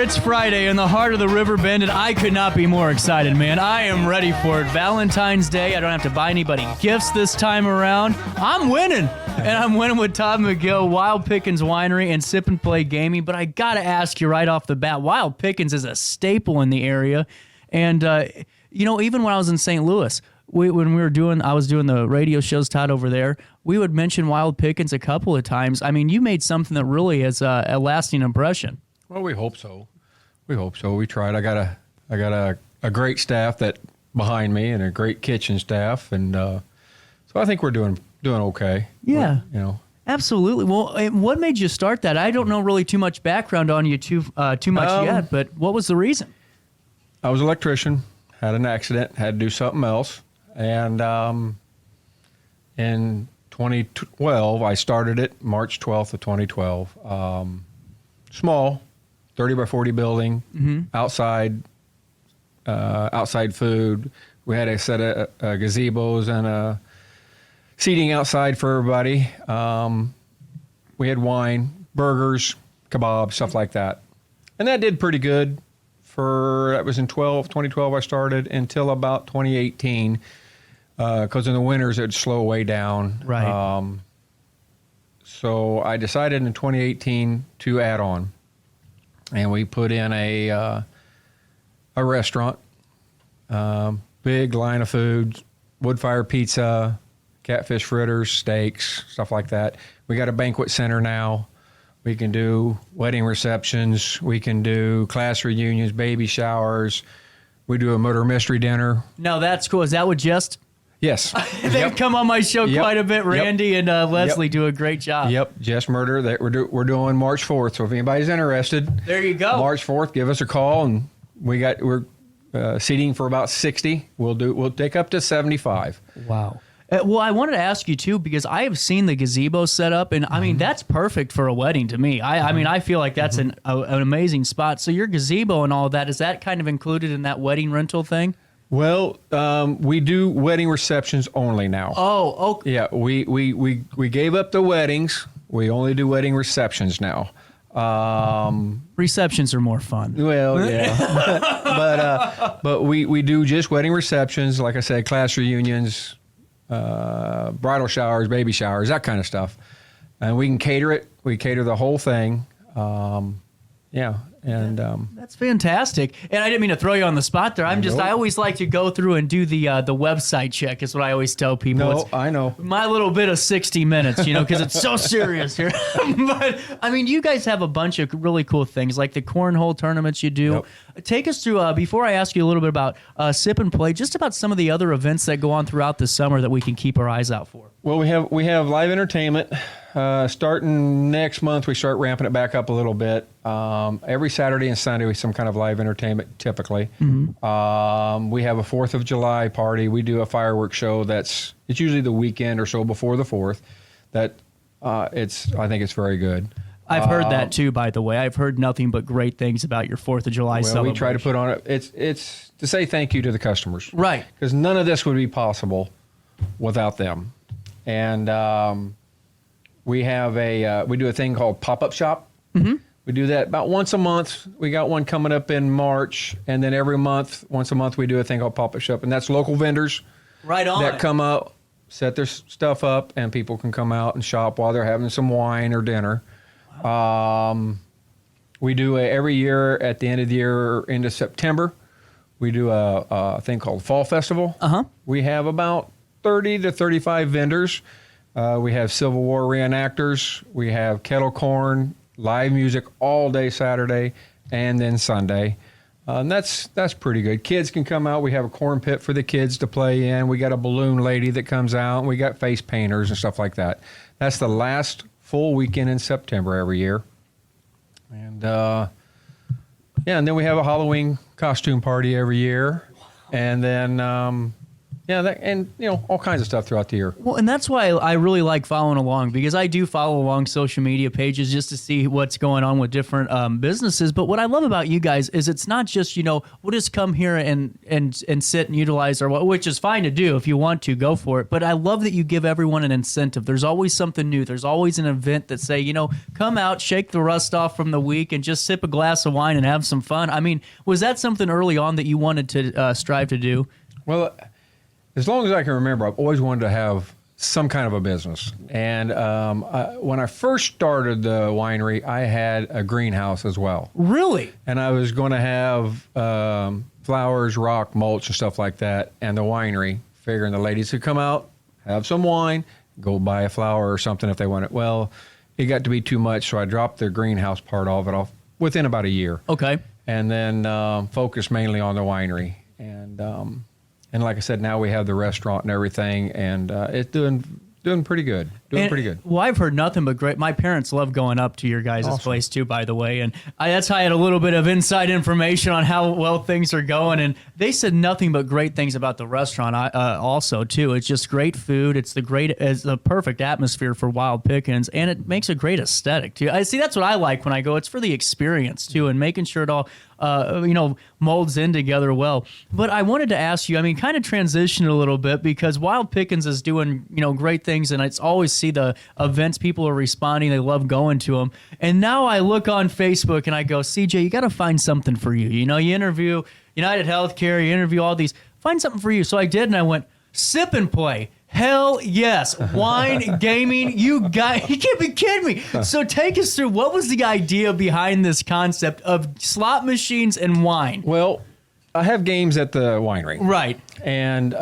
It's Friday in the heart of the River Bend, and I could not be more excited, man. I am ready for it. Valentine's Day. I don't have to buy anybody gifts this time around. I'm winning, and I'm winning with Todd McGill, Wild Pickins Winery, and Sip and Play Gaming. But I got to ask you right off the bat, Wild Pickins is a staple in the area. And, even when I was in St. Louis, I was doing the radio shows, Todd, over there, we would mention Wild Pickins a couple of times. I mean, you made something that really has a lasting impression. Well, we hope so. We tried. I got a great staff that behind me and a great kitchen staff, and so I think we're doing okay. Yeah, absolutely. Well, what made you start that? I don't know really too much background on you too much yet, but what was the reason? I was an electrician, had an accident, had to do something else, and in 2012 I started it, March 12th of 2012. Small, 30 by 40 building, outside food. We had a set of gazebos and seating outside for everybody. We had wine, burgers, kebabs, stuff like that. And that did pretty good. That was in 2012 I started until about 2018, because in the winters it would slow way down. Right. So I decided in 2018 to add on. And we put in a restaurant, big line of foods, wood-fire pizza, catfish fritters, steaks, stuff like that. We got a banquet center now. We can do wedding receptions. We can do class reunions, baby showers. We do a murder mystery dinner. No, that's cool. Is that what Just? Yes. They've come on my show quite a bit. Randy and Leslie do a great job. Yep, Just Murder. That we're doing March 4th. So if anybody's interested, there you go. March 4th, give us a call, and we're seating for about 60. We'll take up to 75. Wow. Well, I wanted to ask you too, because I have seen the gazebo set up, and I mean that's perfect for a wedding to me. I mean I feel like that's an amazing spot. So your gazebo and all of that, is that kind of included in that wedding rental thing? Well, we do wedding receptions only now. Oh, okay. Yeah, we gave up the weddings. We only do wedding receptions now. Receptions are more fun. Well, yeah, but we do just wedding receptions. Like I said, class reunions, bridal showers, baby showers, that kind of stuff, and we can cater it. We cater the whole thing. That's fantastic. And I didn't mean to throw you on the spot there. I always like to go through and do the website check. Is what I always tell people. I know. My little bit of 60 minutes, because it's so serious here. But I mean, you guys have a bunch of really cool things, like the cornhole tournaments you do. Yep. Take us through, before I ask you a little bit about Sip and Play, just about some of the other events that go on throughout the summer that we can keep our eyes out for. Well, we have live entertainment. Starting next month, we start ramping it back up a little bit. Every Saturday and Sunday, we have some kind of live entertainment, typically. Mm-hmm. We have a 4th of July party. We do a fireworks show it's usually the weekend or so before the 4th. I think it's very good. I've heard that too, by the way. I've heard nothing but great things about your 4th of July celebration. We try to put on it. It's to say thank you to the customers. Right. Because none of this would be possible without them. And we do a thing called pop-up shop. Mm-hmm. We do that about once a month. We got one coming up in March, and then every month, once a month, we do a thing called pop-up shop, and that's local vendors. Right on. That come out, set their stuff up, and people can come out and shop while they're having some wine or dinner. Wow. We do every year at the end of the year, into September, we do a thing called Fall Festival. Uh-huh. We have about 30 to 35 vendors. We have Civil War reenactors. We have kettle corn, live music all day Saturday and then Sunday. And that's pretty good. Kids can come out. We have a corn pit for the kids to play in. We got a balloon lady that comes out. And we got face painters and stuff like that. That's the last full weekend in September every year. And and then we have a Halloween costume party every year. And then Yeah, and all kinds of stuff throughout the year. Well, and that's why I really like following along, because I do follow along social media pages just to see what's going on with different businesses. But what I love about you guys is it's not just, we'll just come here and sit and utilize which is fine to do. If you want to, go for it. But I love that you give everyone an incentive. There's always something new. There's always an event that say, come out, shake the rust off from the week and just sip a glass of wine and have some fun. I mean, was that something early on that you wanted to strive to do? Well, as long as I can remember, I've always wanted to have some kind of a business. And when I first started the winery, I had a greenhouse as well. Really? And I was going to have flowers, rock, mulch, and stuff like that, and the winery, figuring the ladies could come out, have some wine, go buy a flower or something if they want it. Well, it got to be too much, so I dropped the greenhouse part of it off within about a year. Okay. And then focused mainly on the winery. And like I said, now we have the restaurant and everything, and it's doing pretty good. Pretty good. Well, I've heard nothing but great. My parents love going up to your guys' place too, by the way, and that's how I had a little bit of inside information on how well things are going. And they said nothing but great things about the restaurant. Also too, it's just great food. It's the perfect atmosphere for Wild Pickins, and it makes a great aesthetic too. I see. That's what I like when I go. It's for the experience too, and making sure it all molds in together well. But I wanted to ask you, kind of transition a little bit, because Wild Pickins is doing, great things, and it's always see the events, people are responding, they love going to them. And now I look on Facebook and I go, CJ, you got to find something for you. You interview United Healthcare, you interview all these, find something for you. So I did, and I went, sip and play. Hell yes. Wine, gaming, you can't be kidding me. So take us through, what was the idea behind this concept of slot machines and wine? Well, I have games at the winery. Right. And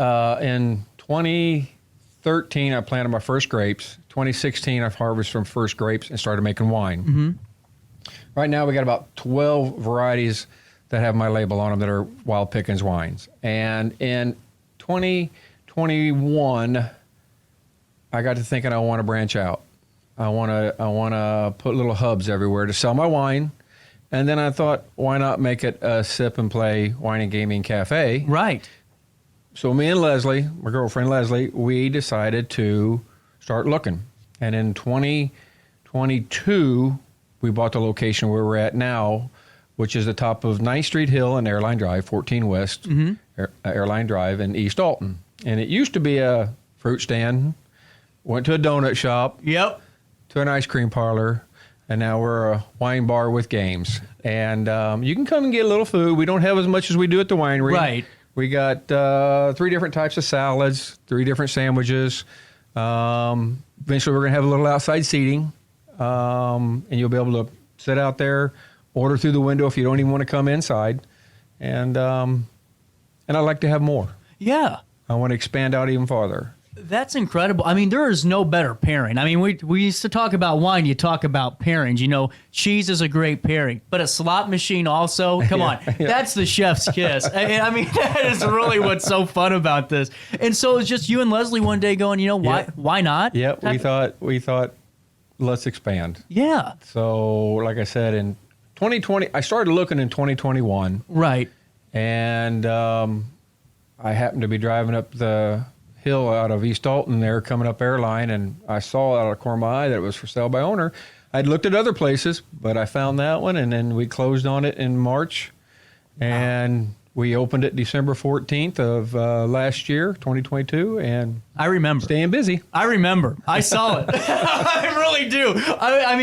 in 2013, I planted my first grapes. 2016, I've harvested from first grapes and started making wine. Mm-hmm. Right now, we got about 12 varieties that have my label on them that are Wild Pickins wines. And in 2021, I got to thinking I want to branch out. I want to put little hubs everywhere to sell my wine. And then I thought, why not make it a sip and play wine and gaming cafe? Right. So me and Leslie, my girlfriend Leslie, we decided to start looking. And in 2022, we bought the location where we're at now, which is the top of 9th Street Hill and Airline Drive, 14 West, Airline Drive in East Alton. And it used to be a fruit stand, went to a donut shop, yep, to an ice cream parlor, and now we're a wine bar with games. And you can come and get a little food. We don't have as much as we do at the winery. Right. We got 3 different types of salads, 3 different sandwiches. Eventually, we're going to have a little outside seating, and you'll be able to sit out there, order through the window if you don't even want to come inside. And I'd like to have more. Yeah. I want to expand out even farther. That's incredible. There is no better pairing. We used to talk about wine. You talk about pairings. Cheese is a great pairing, but a slot machine also. Come on, that's the chef's kiss. That is really what's so fun about this. And so it's just you and Leslie one day going, why not? Yeah, we thought, let's expand. Yeah. So, like I said, in 2020, I started looking in 2021. Right. And I happened to be driving up the hill out of East Alton there, coming up Airline, and I saw out of the corner of my eye that it was for sale by owner. I'd looked at other places, but I found that one, and then we closed on it in March, and we opened it December 14th of last year, 2022, and I remember staying busy. I remember. I saw it. I really do.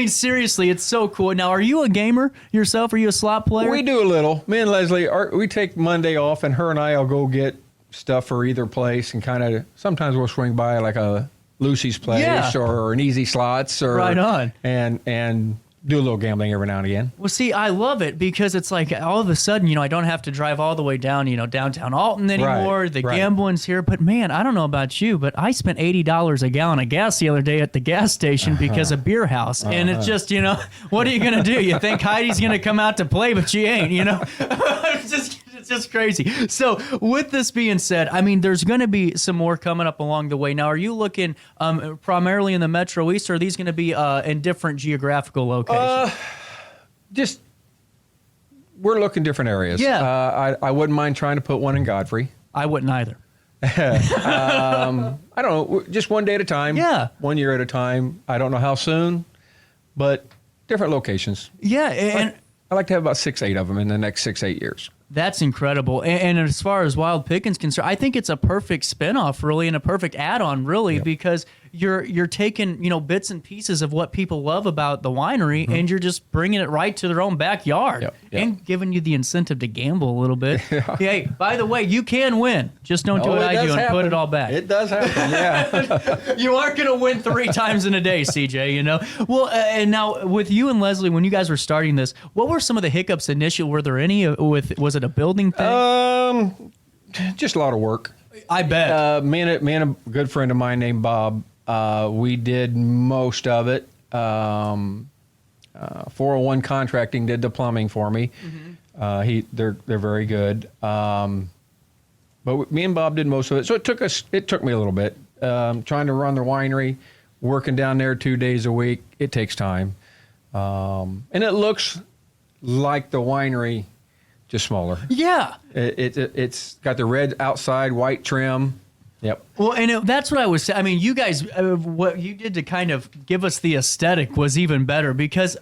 Seriously, it's so cool. Now, are you a gamer yourself? Are you a slot player? We do a little. Me and Leslie, we take Monday off, and her and I will go get stuff for either place, and kind of sometimes we'll swing by like a Lucy's Place or an Easy Slots, or right on, and do a little gambling every now and again. Well, see, I love it because it's like all of a sudden, I don't have to drive all the way down, downtown Alton anymore. Right, the gambling's here, but man, I don't know about you, but I spent $80 a gallon of gas the other day at the gas station because of Beer House, and it's just, what are you gonna do? You think Heidi's gonna come out to play, but she ain't, It's just crazy. So with this being said, there's going to be some more coming up along the way. Now, are you looking primarily in the Metro East, or are these going to be in different geographical locations? We're looking different areas. Yeah. I wouldn't mind trying to put one in Godfrey. I wouldn't either. I don't know, just one day at a time. Yeah. 1 year at a time. I don't know how soon, but different locations. Yeah, and I like to have about 6-8 of them in the next 6-8 years. that's incredible. And as far as Wild Pickins concerned, I think it's a perfect spinoff, really, and a perfect add-on, really, because you're taking, bits and pieces of what people love about the winery, and you're just bringing it right to their own backyard, Yep. and giving you the incentive to gamble a little bit. Hey, by the way, you can win. Just don't do what I do and put it all back. It does happen, yeah. You aren't going to win 3 times in a day, CJ, Well, and now with you and Leslie, when you guys were starting this, what were some of the hiccups initially? Were there any was it a building thing? Just a lot of work. I bet. Me and a good friend of mine named Bob, we did most of it. 401 Contracting did the plumbing for me. They're very good. But me and Bob did most of it. So it took me a little bit. Trying to run the winery, working down there 2 days a week, it takes time. And it looks like the winery, just smaller. Yeah. It's got the red outside, white trim. Yep. Well, and that's what I was saying. I mean, you guys, what you did to kind of give us the aesthetic was even better, because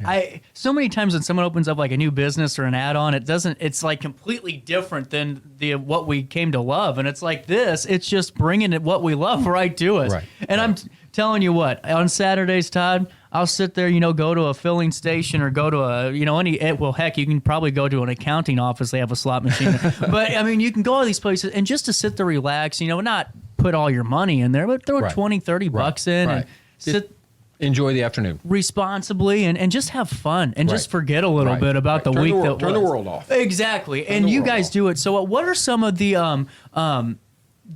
so many times when someone opens up like a new business or an add-on, it's like completely different than what we came to love. And it's like this, it's just bringing it what we love right to us. Right. And I'm telling you what, on Saturdays, Todd, I'll sit there, go to a filling station or go to heck, you can probably go to an accounting office. They have a slot machine. But I mean, you can go to these places and just to sit there, relax, not put all your money in there, but throw 20, 30 bucks in and sit. Enjoy the afternoon Responsibly and just have fun and just forget a little bit about the week that was. Turn the world off. Exactly. And you guys do it. So what are some of the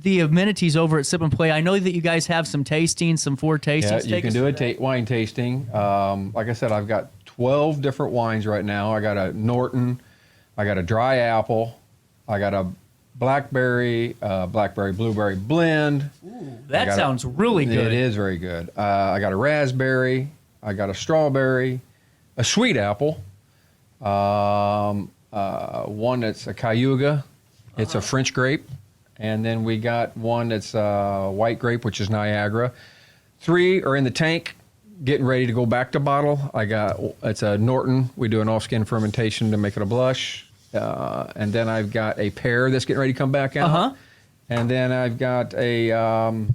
amenities over at Sip and Play? I know that you guys have some tastings, some 4 tastings. Yeah, you can do a wine tasting. Like I said, I've got 12 different wines right now. I got a Norton, I got a dry apple, I got a blackberry blueberry blend. Ooh, that sounds really good. It is very good. I got a raspberry, I got a strawberry, a sweet apple, one that's a Cayuga. It's a French grape. And then we got one that's white grape, which is Niagara. 3 are in the tank, getting ready to go back to bottle. It's a Norton. We do an off-skin fermentation to make it a blush. And then I've got a pear that's getting ready to come back out. And then I've got a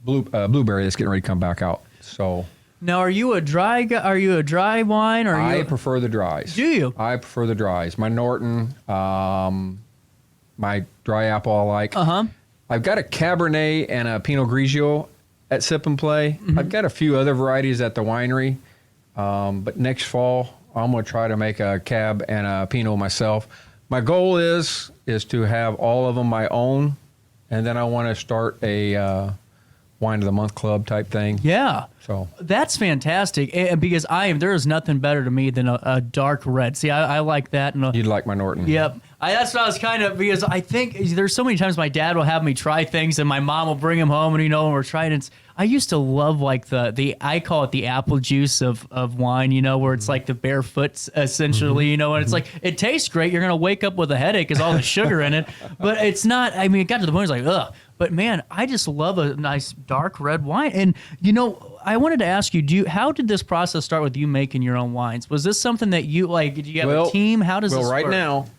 blueberry that's getting ready to come back out. So now, are you a dry guy? Are you a dry wine? Or I prefer the dries. Do you? I prefer the dries. My Norton, my dry apple I like. I've got a Cabernet and a Pinot Grigio at Sip and Play. I've got a few other varieties at the winery. But next fall, I'm going to try to make a Cab and a Pinot myself. My goal is to have all of them my own, and then I want to start a wine of the month club type thing. Yeah. So that's fantastic, and because there is nothing better to me than a dark red. See, I like that. And you'd like my Norton. Yep. That's what I was kind of, because I think there's so many times my dad will have me try things and my mom will bring them home and, and we're trying it. I used to love like I call it the apple juice of wine, where it's like the barefoot essentially, and it's like, it tastes great. You're going to wake up with a headache because all the sugar in it, but it's not, I mean, it got to the point, it's like, ugh. But man, I just love a nice dark red wine. And, I wanted to ask you, how did this process start with you making your own wines? Was this something that you, did you have a team? How does this work?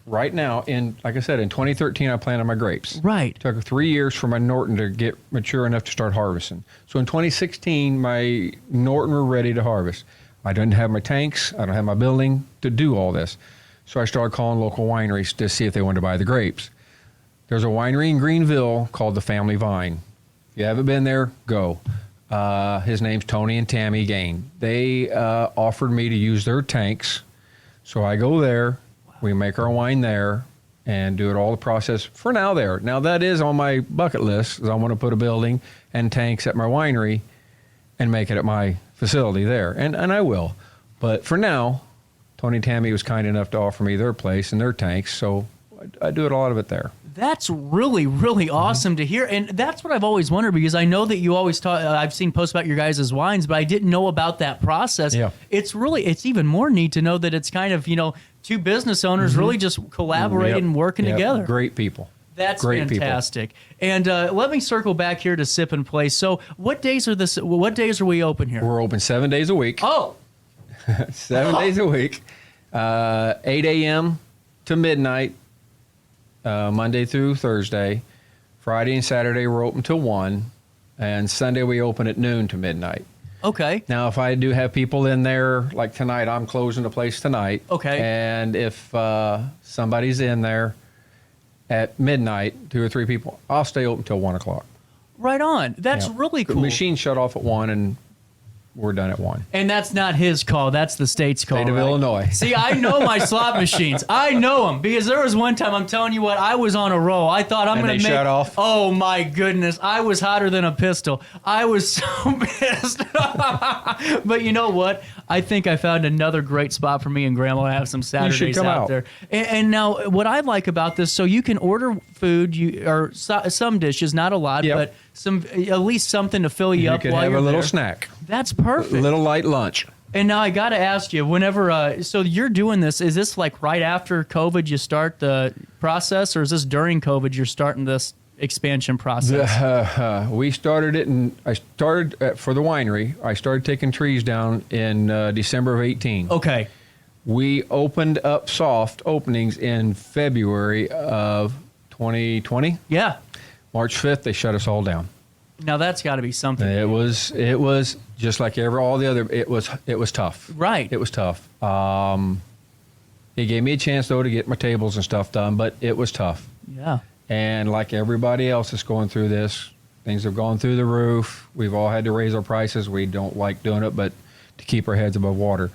Right now, like I said, in 2013, I planted my grapes. Right. It took 3 years for my Norton to get mature enough to start harvesting. So in 2016, my Norton were ready to harvest. I didn't have my tanks. I don't have my building to do all this. So I started calling local wineries to see if they wanted to buy the grapes. There's a winery in Greenville called the Family Vine. If you haven't been there, go. His name's Tony and Tammy Gain. They offered me to use their tanks. So I go there, we make our wine there, and do it all the process for now there. Now that is on my bucket list, is I want to put a building and tanks at my winery and make it at my facility there. And I will. But for now, Tony and Tammy was kind enough to offer me their place and their tanks, so I do a lot of it there. That's really, really awesome to hear. And that's what I've always wondered, because I know that you always talk, I've seen posts about your guys' wines, but I didn't know about that process. Yeah. It's even more neat to know that it's kind of, two business owners really just collaborating and working together. Great people. That's Great fantastic. And let me circle back here to Sip and Play. So what days are we open here? We're open 7 days a week. Oh, 7 days a week, 8 a.m. to midnight, Monday through Thursday. Friday and Saturday we're open till 1, and Sunday we open at noon to midnight. okay. Now, if I do have people in there, like tonight, I'm closing the place tonight. Okay. And if somebody's in there at midnight, 2 or 3 people, I'll stay open till 1 o'clock. Right on. That's Yeah. really The cool. machine shut off at 1, and we're done at 1. And that's not his call. That's the state's call. State of right? Illinois. See, I know my slot machines. I know them because there was one time, I'm telling you what, I was on a roll. I thought I'm And going to they make. shut off? Oh my goodness, I was hotter than a pistol. I was so pissed. But you know what? I think I found another great spot for me and Grandma to have some Saturdays come out. there. And now, what I like about this, so you can order food, or some dishes, not a lot, Yep. but some at least something to fill you up can while have you're a little there. snack, That's a perfect. little light lunch. And now I got to ask you, whenever, so you're doing this, is this like right after COVID you start the process, or is this during COVID you're starting this expansion process? We started it, and I started for the winery. I started taking trees down in December of 18. Okay. We opened up soft openings in February of 2020. Yeah. March 5th, they shut us all down. Now that's got to be something. It was just like all the other. It was tough. Right. It was tough. It gave me a chance though to get my tables and stuff done, but it was tough. Yeah. And like everybody else that's going through this, things have gone through the roof. We've all had to raise our prices. We don't like doing it, but to keep our heads above water.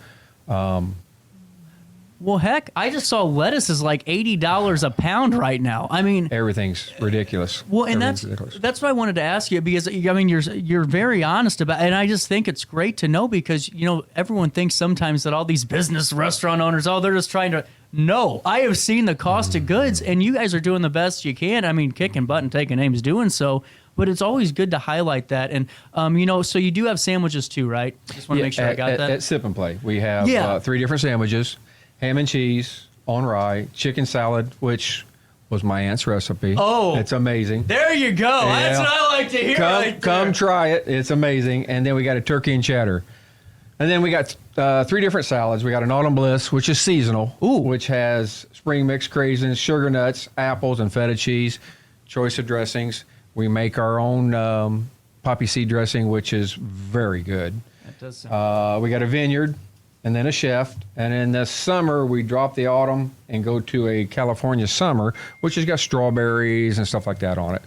Well, heck, I just saw lettuce is like $80 a pound right now. I mean, Everything's ridiculous. well, and Everything's ridiculous. that's what I wanted to ask you, because I mean you're very honest about, and I just think it's great to know, because you know everyone thinks sometimes that all these business restaurant owners, they're just trying to. No, I have seen the cost of goods, and you guys are doing the best you can. I mean, kicking butt and taking names doing so. But it's always good to highlight that. And, so you do have sandwiches too, right? Just want to make sure I got that. At Sip and Play, we have Yeah. 3 different sandwiches: ham and cheese on rye, chicken salad, which was my aunt's recipe. Oh. It's amazing. There you go. That's Yeah. what I like to hear right there. Come try it. It's amazing. And then we got a turkey and cheddar. And then we got 3 different salads. We got an autumn bliss, which is seasonal, which has spring mix craisins, sugar nuts, apples, and feta cheese. Choice of dressings. We make our own poppy seed dressing, which is very good. That does sound We got a vineyard, and then a chef. And in the summer, we drop the autumn and go to a California summer, which has got strawberries and stuff like that on it.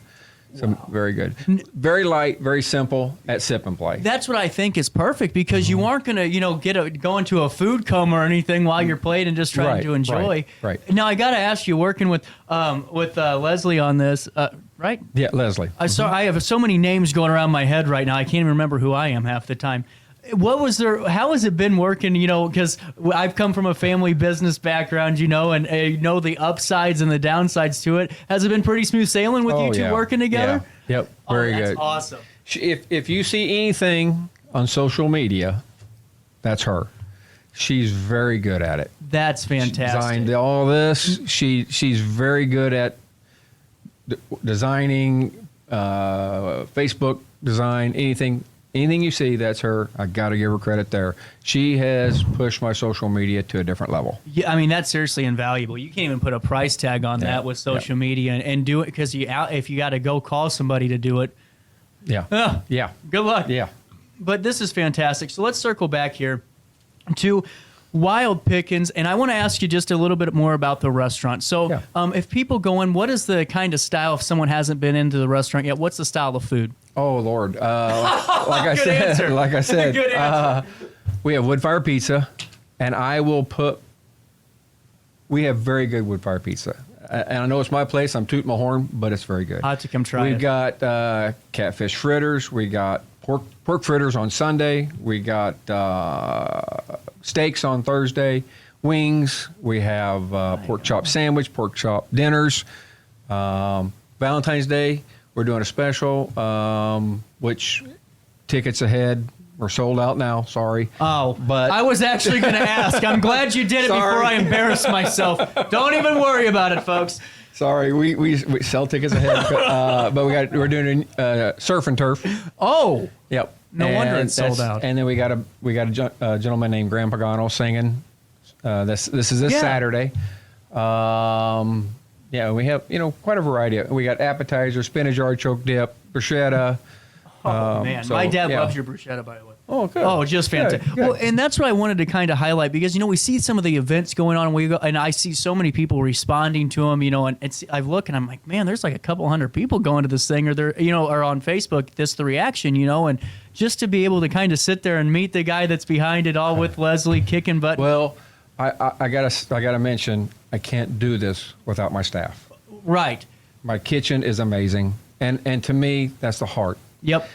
So very good. Very light, very simple at Sip and Play. That's what I think is perfect, because you aren't going to, go into a food coma or anything while you're playing and just trying Right, to enjoy. right. Now, I got to ask you, working with Leslie on this, right? Yeah, Leslie. I have so many names going around my head right now. I can't even remember who I am half the time. How has it been working, because I've come from a family business background, and know the upsides and the downsides to it. Has it been pretty smooth sailing with you two working together? Yeah. Yep, very that's good. Awesome. If you see anything on social media, that's her. She's very good at it. That's She fantastic. designed all this. She's very good at designing, Facebook design, anything you see, that's her. I got to give her credit there. She has pushed my social media to a different level. Yeah, I mean, that's seriously invaluable. You can't even put a price tag on that with social media and do it, because if you got to go call somebody to do it. Yeah. Yeah. Good luck. Yeah. But this is fantastic. So let's circle back here to Wild Pickins, and I want to ask you just a little bit more about the restaurant. So if people go in, what is the kind of style, if someone hasn't been into the restaurant yet, what's the style of food? Oh, Lord. Like I Good said, answer. we have wood fire pizza, and we have very good wood fire pizza. And I know it's my place. I'm tooting my horn, but it's very good. I'll have to come try it. We've got catfish fritters. We got pork fritters on Sunday. We got steaks on Thursday. Wings. We have pork chop sandwich, pork chop dinners. Valentine's Day, we're doing a special, which tickets ahead. We're sold out now. Sorry. Oh, but I was actually going to ask. I'm glad you did it before I embarrassed myself. Don't even worry about it, folks. Sorry, we sell tickets ahead, but we're doing surf and turf. Oh, Yep. no wonder it's sold out. And then we got a gentleman named Graham Pagano singing. This is this Saturday. We have quite a variety. We got appetizers, spinach artichoke dip, bruschetta. Oh man, my dad loves your bruschetta, by the way. Oh, good. Oh, just fantastic. Good. Well, and that's what I wanted to kind of highlight because we see some of the events going on, and I see so many people responding to them. And I look and I'm like, man, there's like a couple hundred people going to this thing, or they're or on Facebook, the reaction, and just to be able to kind of sit there and meet the guy that's behind it all with Leslie kicking butt. Well, I gotta mention I can't do this without my staff. Right. My kitchen is amazing, and to me that's the heart. Yep.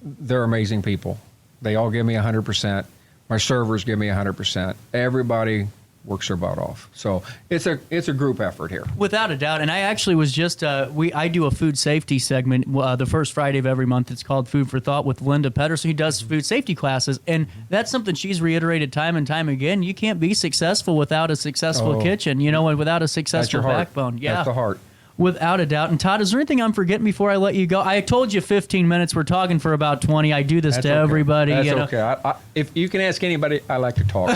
They're amazing people. They all give me 100%. My servers give me 100%. Everybody works their butt off. So it's a group effort here. Without a doubt. And I actually was just I do a food safety segment the first Friday of every month. It's called Food for Thought with Linda Pedersen, who does food safety classes. And that's something she's reiterated time and time again. You can't be successful without a successful kitchen, and without a successful backbone. Yeah. That's the heart. Without a doubt. And Todd, is there anything I'm forgetting before I let you go? I told you 15 minutes. We're talking for about 20. I do this to everybody. That's okay. If you can ask anybody, I like to talk.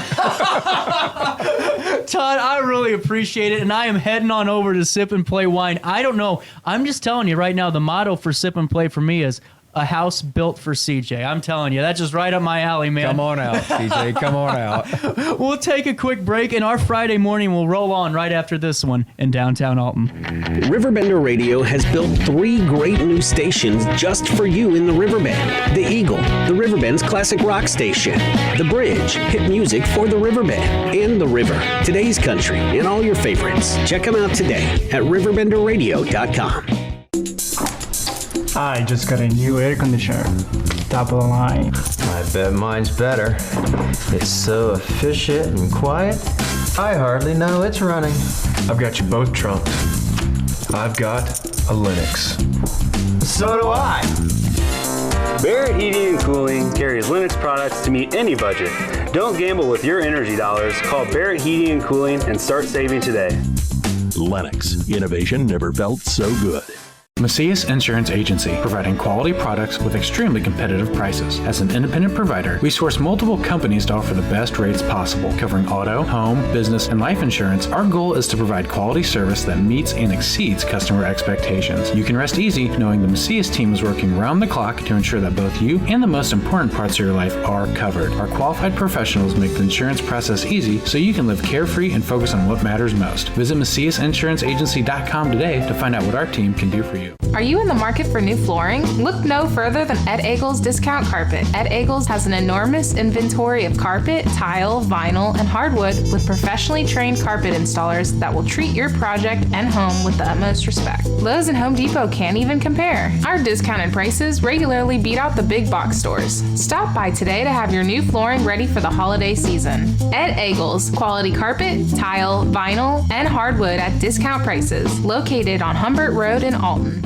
Todd, I really appreciate it. And I am heading on over to Sip and Play Wine. I don't know. I'm just telling you right now, the motto for Sip and Play for me is a house built for CJ. I'm telling you, that's just right up my alley, man. Come on out, CJ. Come on out. We'll take a quick break, and our Friday morning will roll on right after this one in downtown Alton. RiverBender Radio has built 3 great new stations just for you in the Riverbend. The Eagle, the Riverbend's classic rock station. The Bridge, hit music for the Riverbend. And The River, today's country, and all your favorites. Check them out today at RiverBender.com. I just got a new air conditioner. Top of the line. I bet mine's better. It's so efficient and quiet, I hardly know it's running. I've got you both trumped. I've got a Linux. So do I. Barrett Heating and Cooling carries Linux products to meet any budget. Don't gamble with your energy dollars. Call Barrett Heating and Cooling and start saving today. Lennox. Innovation never felt so good. Macias Insurance Agency, providing quality products with extremely competitive prices. As an independent provider, we source multiple companies to offer the best rates possible, covering auto, home, business, and life insurance. Our goal is to provide quality service that meets and exceeds customer expectations. You can rest easy knowing the Macias team is working round the clock to ensure that both you and the most important parts of your life are covered. Our qualified professionals make the insurance process easy so you can live carefree and focus on what matters most. Visit MaciasInsuranceAgency.com today to find out what our team can do for you. Are you in the market for new flooring? Look no further than Ed Eagles Discount Carpet. Ed Eagles has an enormous inventory of carpet, tile, vinyl, and hardwood with professionally trained carpet installers that will treat your project and home with the utmost respect. Lowe's and Home Depot can't even compare. Our discounted prices regularly beat out the big box stores. Stop by today to have your new flooring ready for the holiday season. Ed Eagles, quality carpet, tile, vinyl, and hardwood at discount prices, located on Humbert Road in Alton.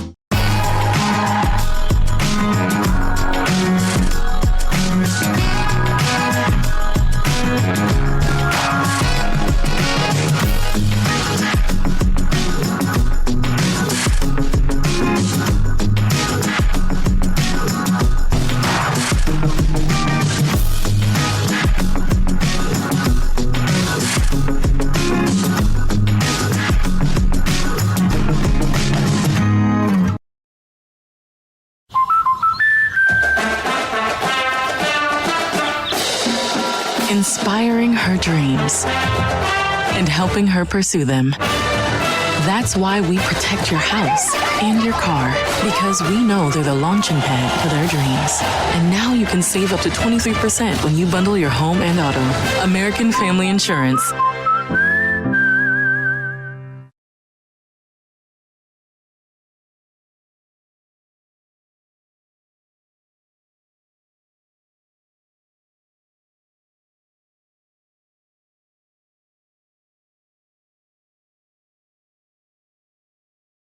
Inspiring her dreams and helping her pursue them. That's why we protect your house and your car, because we know they're the launching pad for their dreams. And now you can save up to 23% when you bundle your home and auto. American Family Insurance.